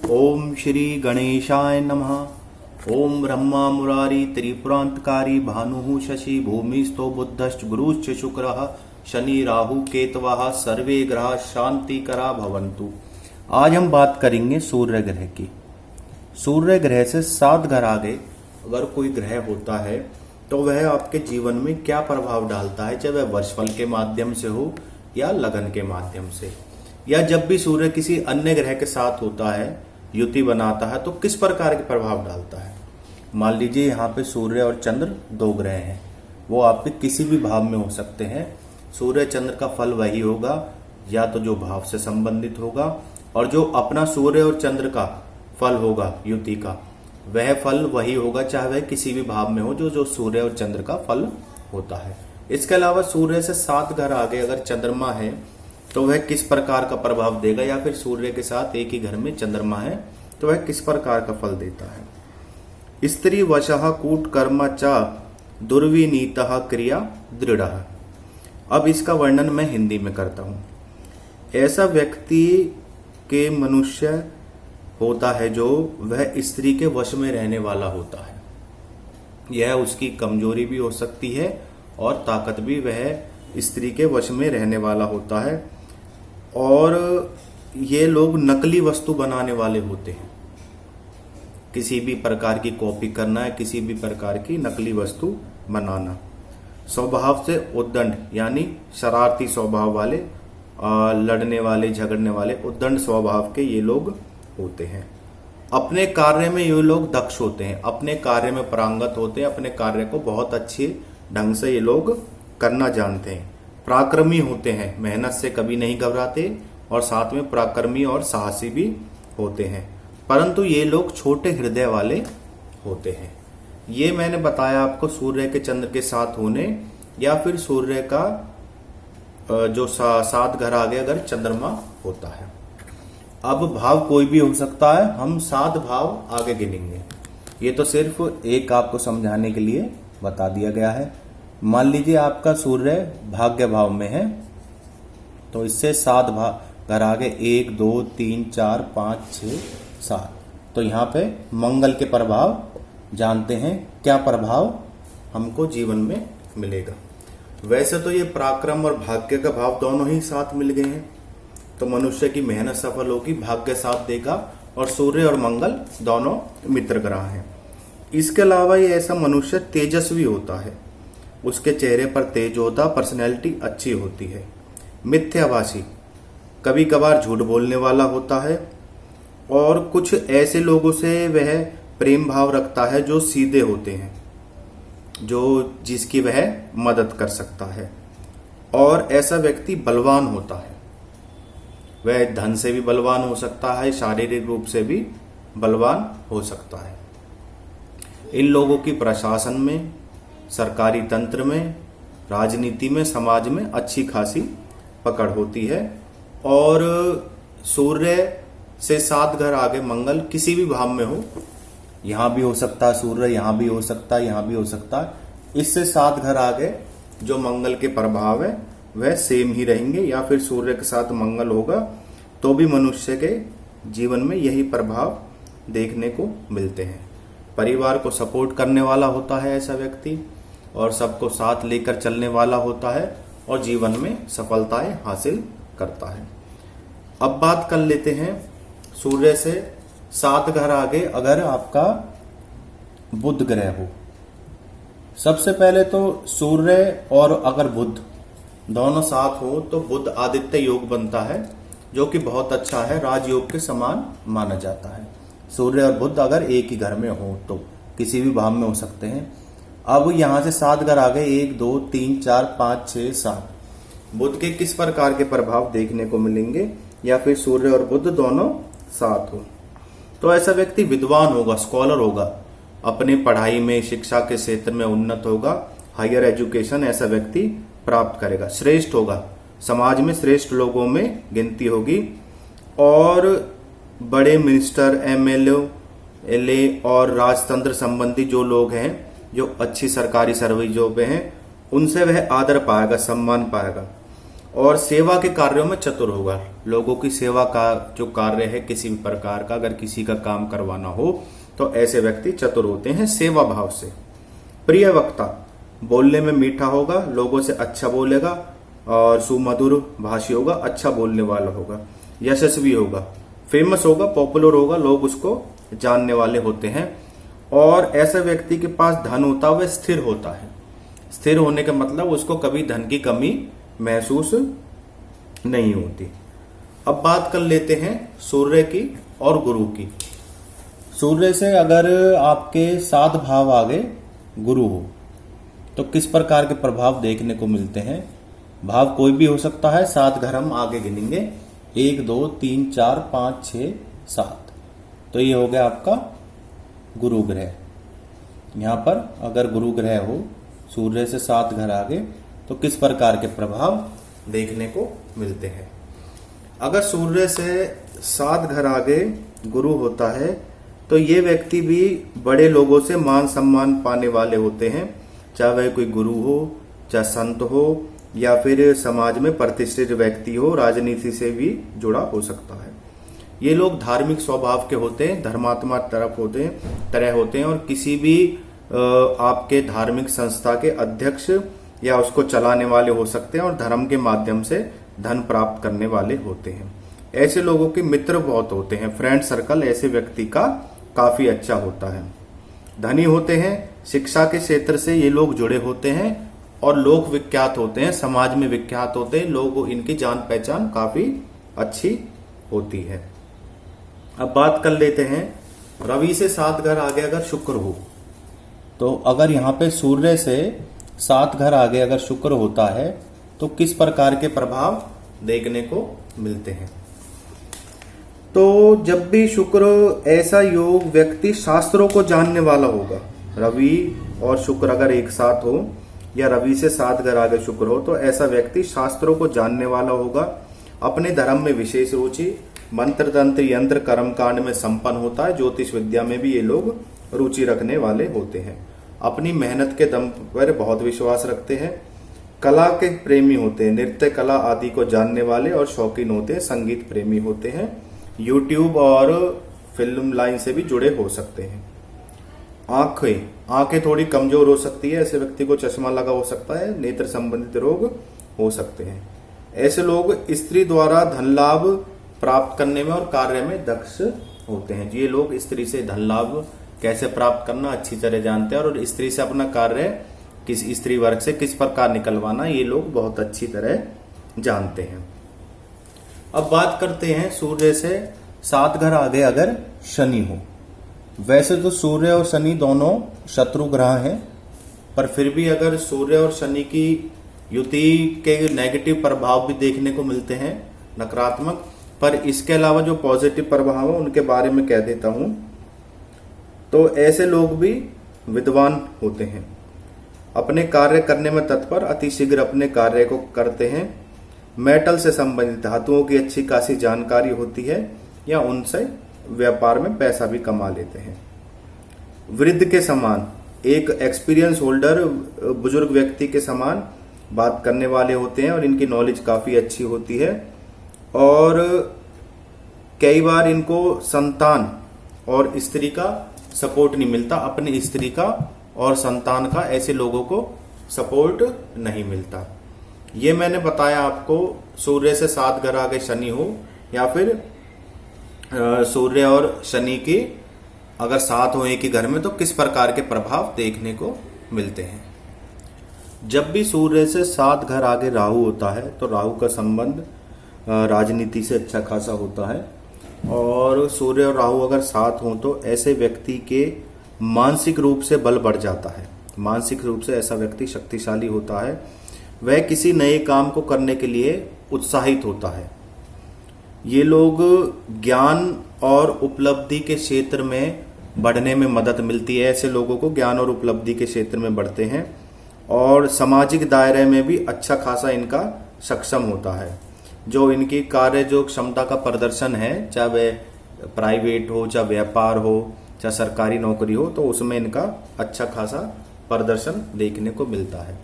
ओम श्री गणेशाय नमः। ओम ब्रह्मा मुरारी त्रिपुरांतकारी भानु शशि भूमिस्थो बुद्धश्च गुरुश्च शुक्रः शनि राहु केतवः सर्वे ग्रह शांतिकरा भवन्तु। आज हम बात करेंगे सूर्य ग्रह की। सूर्य ग्रह से 7 घर आगे अगर कोई ग्रह होता है तो वह आपके जीवन में क्या प्रभाव डालता है, चाहे वह वर्षफल के माध्यम से हो या लगन के माध्यम से, या जब भी सूर्य किसी अन्य ग्रह के साथ होता है, युति बनाता है, तो किस प्रकार के प्रभाव डालता है। मान लीजिए यहाँ पे सूर्य और चंद्र 2 ग्रह हैं, वो आपके किसी भी भाव में हो सकते हैं। सूर्य चंद्र का फल वही होगा या तो जो भाव से संबंधित होगा, और जो अपना सूर्य और चंद्र का फल होगा युति का, वह फल वही होगा चाहे वह किसी भी भाव में हो जो सूर्य और चंद्र का फल होता है। इसके अलावा सूर्य से 7 घर आगे अगर चंद्रमा है तो वह किस प्रकार का प्रभाव देगा, या फिर सूर्य के साथ एक ही घर में चंद्रमा है तो वह किस प्रकार का फल देता है। स्त्री वशः कूट कर्म च दुर्विनीतः क्रिया दृढ़। अब इसका वर्णन मैं हिंदी में करता हूं। ऐसा व्यक्ति के मनुष्य होता है जो वह स्त्री के वश में रहने वाला होता है। यह उसकी कमजोरी भी हो सकती है और ताकत भी, वह स्त्री के वश में रहने वाला होता है। और ये लोग नकली वस्तु बनाने वाले होते हैं। किसी भी प्रकार की कॉपी करना है, किसी भी प्रकार की नकली वस्तु बनाना। स्वभाव से उद्दंड यानी शरारती स्वभाव वाले, लड़ने वाले, झगड़ने वाले, उद्दंड स्वभाव के ये लोग होते हैं। अपने कार्य में ये लोग दक्ष होते हैं, अपने कार्य में पारंगत होते हैं, अपने कार्य को बहुत अच्छे ढंग से ये लोग करना जानते हैं। पराक्रमी होते हैं, मेहनत से कभी नहीं घबराते, और साथ में पराक्रमी और साहसी भी होते हैं। परंतु ये लोग छोटे हृदय वाले होते हैं। ये मैंने बताया आपको सूर्य के चंद्र के साथ होने, या फिर सूर्य का जो 7 घर आगे अगर चंद्रमा होता है। अब भाव कोई भी हो सकता है, हम 7 भाव आगे गिनेंगे। ये तो सिर्फ एक आपको समझाने के लिए बता दिया गया है। मान लीजिए आपका सूर्य भाग्य भाव में है, तो इससे 7 घर आगे 1 2 3 4 5 6 7। तो यहाँ पे मंगल के प्रभाव जानते हैं, क्या प्रभाव हमको जीवन में मिलेगा। वैसे तो ये पराक्रम और भाग्य का भाव दोनों ही साथ मिल गए हैं, तो मनुष्य की मेहनत सफल होगी, भाग्य साथ देगा, और सूर्य और मंगल दोनों मित्र ग्रह हैं। इसके अलावा ये ऐसा मनुष्य तेजस्वी होता है, उसके चेहरे पर तेज होता, पर्सनैलिटी अच्छी होती है। मिथ्याभाषी, कभी कभार झूठ बोलने वाला होता है, और कुछ ऐसे लोगों से वह प्रेम भाव रखता है जो सीधे होते हैं, जो जिसकी वह मदद कर सकता है। और ऐसा व्यक्ति बलवान होता है, वह धन से भी बलवान हो सकता है, शारीरिक रूप से भी बलवान हो सकता है। इन लोगों की प्रशासन में, सरकारी तंत्र में, राजनीति में, समाज में अच्छी खासी पकड़ होती है। और सूर्य से 7 घर आगे मंगल किसी भी भाव में हो, यहां भी हो सकता है सूर्य, यहां भी हो सकता है, यहां भी हो सकता है। इससे 7 घर आगे जो मंगल के प्रभाव है वह सेम ही रहेंगे, या फिर सूर्य के साथ मंगल होगा तो भी मनुष्य के जीवन में यही प्रभाव देखने को मिलते हैं। परिवार को सपोर्ट करने वाला होता है ऐसा व्यक्ति, और सबको साथ लेकर चलने वाला होता है, और जीवन में सफलताएं हासिल करता है। अब बात कर लेते हैं सूर्य से 7 घर आगे अगर आपका बुध ग्रह हो। सबसे पहले तो सूर्य और अगर बुध दोनों साथ हो तो बुध आदित्य योग बनता है, जो कि बहुत अच्छा है, राजयोग के समान माना जाता है। सूर्य और बुध अगर एक ही घर में हो तो किसी भी भाव में हो सकते हैं। अब यहां से 7 घर आगे 1 2 3 4 5 6 7 बुध के किस प्रकार के प्रभाव देखने को मिलेंगे, या फिर सूर्य और बुध दोनों साथ हो। तो ऐसा व्यक्ति विद्वान होगा, स्कॉलर होगा, अपनी पढ़ाई में, शिक्षा के क्षेत्र में उन्नत होगा, हायर एजुकेशन ऐसा व्यक्ति प्राप्त करेगा, श्रेष्ठ होगा, समाज में श्रेष्ठ लोगों में गिनती होगी। और बड़े मिनिस्टर, एमएलए और राजतंत्र संबंधी जो लोग हैं, जो अच्छी सरकारी सर्विसों पे हैं, उनसे वह आदर पाएगा, सम्मान पाएगा। और सेवा के कार्यों में चतुर होगा। लोगों की सेवा का जो कार्य है किसी भी प्रकार का, अगर किसी का काम करवाना हो तो ऐसे व्यक्ति चतुर होते हैं सेवा भाव से। प्रिय वक्ता, बोलने में मीठा होगा, लोगों से अच्छा बोलेगा और सुमधुर भाषी होगा, अच्छा बोलने वाला होगा, यशस्वी होगा, फेमस होगा, पॉपुलर होगा, लोग उसको जानने वाले होते हैं। और ऐसे व्यक्ति के पास धन होता है वह स्थिर होता है। स्थिर होने का मतलब उसको कभी धन की कमी महसूस नहीं होती। अब बात कर लेते हैं सूर्य की और गुरु की। सूर्य से अगर आपके 7 भाव आगे गुरु हो तो किस प्रकार के प्रभाव देखने को मिलते हैं। भाव कोई भी हो सकता है, 7 घर हम आगे गिनेंगे, 1 2 3 4 5 6 7। तो ये हो गया आपका गुरु ग्रह। यहां पर अगर गुरु ग्रह हो सूर्य से 7 घर आगे तो किस प्रकार के प्रभाव देखने को मिलते हैं। अगर सूर्य से 7 घर आगे गुरु होता है तो ये व्यक्ति भी बड़े लोगों से मान सम्मान पाने वाले होते हैं, चाहे वह कोई गुरु हो, चाहे संत हो, या फिर समाज में प्रतिष्ठित व्यक्ति हो, राजनीति से भी जुड़ा हो सकता है। ये लोग धार्मिक स्वभाव के होते हैं, धर्मात्मा तरह होते हैं और किसी भी आपके धार्मिक संस्था के अध्यक्ष या उसको चलाने वाले हो सकते हैं और धर्म के माध्यम से धन प्राप्त करने वाले होते हैं। ऐसे लोगों के मित्र बहुत होते हैं, फ्रेंड सर्कल ऐसे व्यक्ति का काफी अच्छा होता है। धनी होते हैं, शिक्षा के क्षेत्र से ये लोग जुड़े होते हैं और लोक विख्यात होते हैं, समाज में विख्यात होते हैं, लोग इनकी जान पहचान काफी अच्छी होती है। अब बात कर लेते हैं रवि से 7 घर आगे अगर शुक्र हो तो अगर यहाँ पे सूर्य से 7 घर आगे अगर शुक्र होता है तो किस प्रकार के प्रभाव देखने को मिलते हैं। तो जब भी शुक्र ऐसा योग व्यक्ति शास्त्रों को जानने वाला होगा, रवि और शुक्र अगर एक साथ हो या रवि से 7 घर आगे शुक्र हो तो ऐसा व्यक्ति शास्त्रों को जानने वाला होगा, अपने धर्म में विशेष रुचि, मंत्र तंत्र यंत्र कर्म कांड में संपन्न होता है, ज्योतिष विद्या में भी ये लोग रुचि रखने वाले होते हैं, अपनी मेहनत के दम पर बहुत विश्वास रखते हैं, कला के प्रेमी होते हैं, नृत्य कला आदि को जानने वाले और शौकीन होते हैं, संगीत प्रेमी होते हैं, यूट्यूब और फिल्म लाइन से भी जुड़े हो सकते हैं। आंखें थोड़ी कमजोर हो सकती है, ऐसे व्यक्ति को चश्मा लगा हो सकता है, नेत्र संबंधित रोग हो सकते हैं। ऐसे लोग स्त्री द्वारा धन लाभ प्राप्त करने में और कार्य में दक्ष होते हैं। ये लोग स्त्री से धन लाभ कैसे प्राप्त करना अच्छी तरह जानते हैं और स्त्री से अपना कार्य किस स्त्री वर्ग से किस प्रकार निकलवाना ये लोग बहुत अच्छी तरह जानते हैं। अब बात करते हैं सूर्य से 7 घर आगे अगर शनि हो। वैसे तो सूर्य और शनि दोनों शत्रु ग्रह हैं, पर फिर भी अगर सूर्य और शनि की युति के नेगेटिव प्रभाव भी देखने को मिलते हैं, नकारात्मक, पर इसके अलावा जो पॉजिटिव प्रभाव है उनके बारे में कह देता हूं। तो ऐसे लोग भी विद्वान होते हैं, अपने कार्य करने में तत्पर, अति शीघ्र अपने कार्य को करते हैं, मेटल से संबंधित धातुओं की अच्छी खासी जानकारी होती है या उनसे व्यापार में पैसा भी कमा लेते हैं। वृद्ध के समान, एक एक्सपीरियंस होल्डर बुजुर्ग व्यक्ति के समान बात करने वाले होते हैं और इनकी नॉलेज काफी अच्छी होती है और कई बार इनको संतान और स्त्री का सपोर्ट नहीं मिलता, अपनी स्त्री का और संतान का ऐसे लोगों को सपोर्ट नहीं मिलता। ये मैंने बताया आपको सूर्य से 7 घर आगे शनि हो या फिर सूर्य और शनि की अगर साथ हो एक ही घर में तो किस प्रकार के प्रभाव देखने को मिलते हैं। जब भी सूर्य से 7 घर आगे राहु होता है तो राहु का संबंध राजनीति से अच्छा खासा होता है और सूर्य और राहु अगर साथ हो तो ऐसे व्यक्ति के मानसिक रूप से बल बढ़ जाता है। मानसिक रूप से ऐसा व्यक्ति शक्तिशाली होता है, वह किसी नए काम को करने के लिए उत्साहित होता है। ये लोग ज्ञान और उपलब्धि के क्षेत्र में बढ़ने में मदद मिलती है, ऐसे लोगों को ज्ञान और उपलब्धि के क्षेत्र में बढ़ते हैं और सामाजिक दायरे में भी अच्छा खासा इनका सक्षम होता है। जो इनकी कार्य जो क्षमता का प्रदर्शन है, चाहे वह प्राइवेट हो, चाहे व्यापार हो, चाहे सरकारी नौकरी हो, तो उसमें इनका अच्छा खासा प्रदर्शन देखने को मिलता है।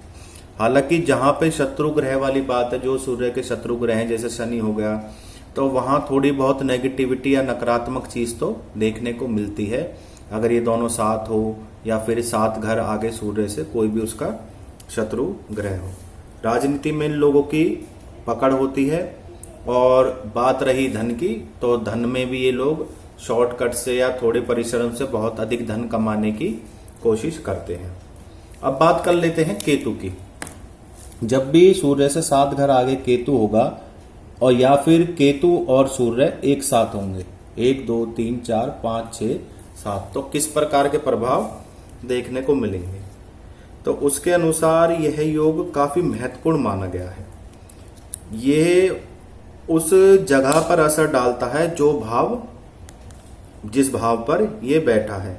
हालांकि जहां पे शत्रु ग्रह वाली बात है, जो सूर्य के शत्रु ग्रह हैं जैसे शनि हो गया, तो वहां थोड़ी बहुत नेगेटिविटी या नकारात्मक चीज तो देखने को मिलती है, अगर ये दोनों साथ हो या फिर 7 घर आगे सूर्य से कोई भी उसका शत्रु ग्रह हो। राजनीति में इन लोगों की पकड़ होती है। और बात रही धन की, तो धन में भी ये लोग शॉर्टकट से या थोड़े परिश्रम से बहुत अधिक धन कमाने की कोशिश करते हैं। अब बात कर लेते हैं केतु की। जब भी सूर्य से 7 घर आगे केतु होगा और या फिर केतु और सूर्य एक साथ होंगे, 1 2 3 4 5 6 7, तो किस प्रकार के प्रभाव देखने को मिलेंगे। तो उसके अनुसार यह योग काफी महत्वपूर्ण माना गया है। यह उस जगह पर असर डालता है जिस भाव पर यह बैठा है।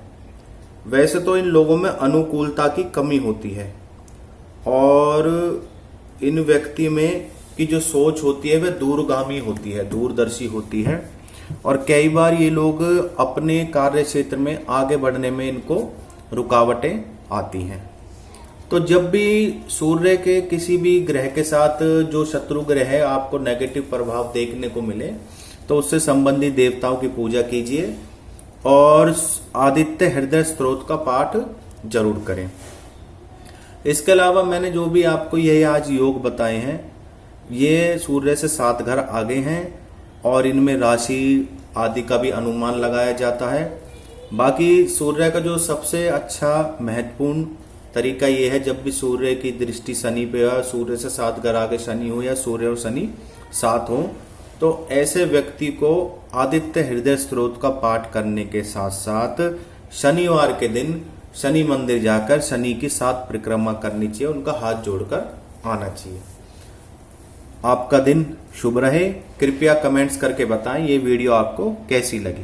वैसे तो इन लोगों में अनुकूलता की कमी होती है और इन व्यक्ति में की जो सोच होती है वह दूरगामी होती है, दूरदर्शी होती है, और कई बार ये लोग अपने कार्य क्षेत्र में आगे बढ़ने में इनको रुकावटें आती हैं। तो जब भी सूर्य के किसी भी ग्रह के साथ जो शत्रु ग्रह है आपको नेगेटिव प्रभाव देखने को मिले, तो उससे संबंधित देवताओं की पूजा कीजिए और आदित्य हृदय स्तोत्र का पाठ जरूर करें। इसके अलावा मैंने जो भी आपको ये आज योग बताए हैं, ये सूर्य से 7 घर आगे हैं और इनमें राशि आदि का भी अनुमान लगाया जाता है। बाकी सूर्य का जो सबसे अच्छा महत्वपूर्ण तरीका ये है, जब भी सूर्य की दृष्टि शनि पे हो, सूर्य से 7 घर आगे शनि हो या सूर्य और शनि साथ हो, तो ऐसे व्यक्ति को आदित्य हृदय स्तोत्र का पाठ करने के साथ साथ शनिवार के दिन शनि मंदिर जाकर शनि की 7 परिक्रमा करनी चाहिए, उनका हाथ जोड़कर आना चाहिए। आपका दिन शुभ रहे। कृपया कमेंट्स करके बताएं ये वीडियो आपको कैसी लगी।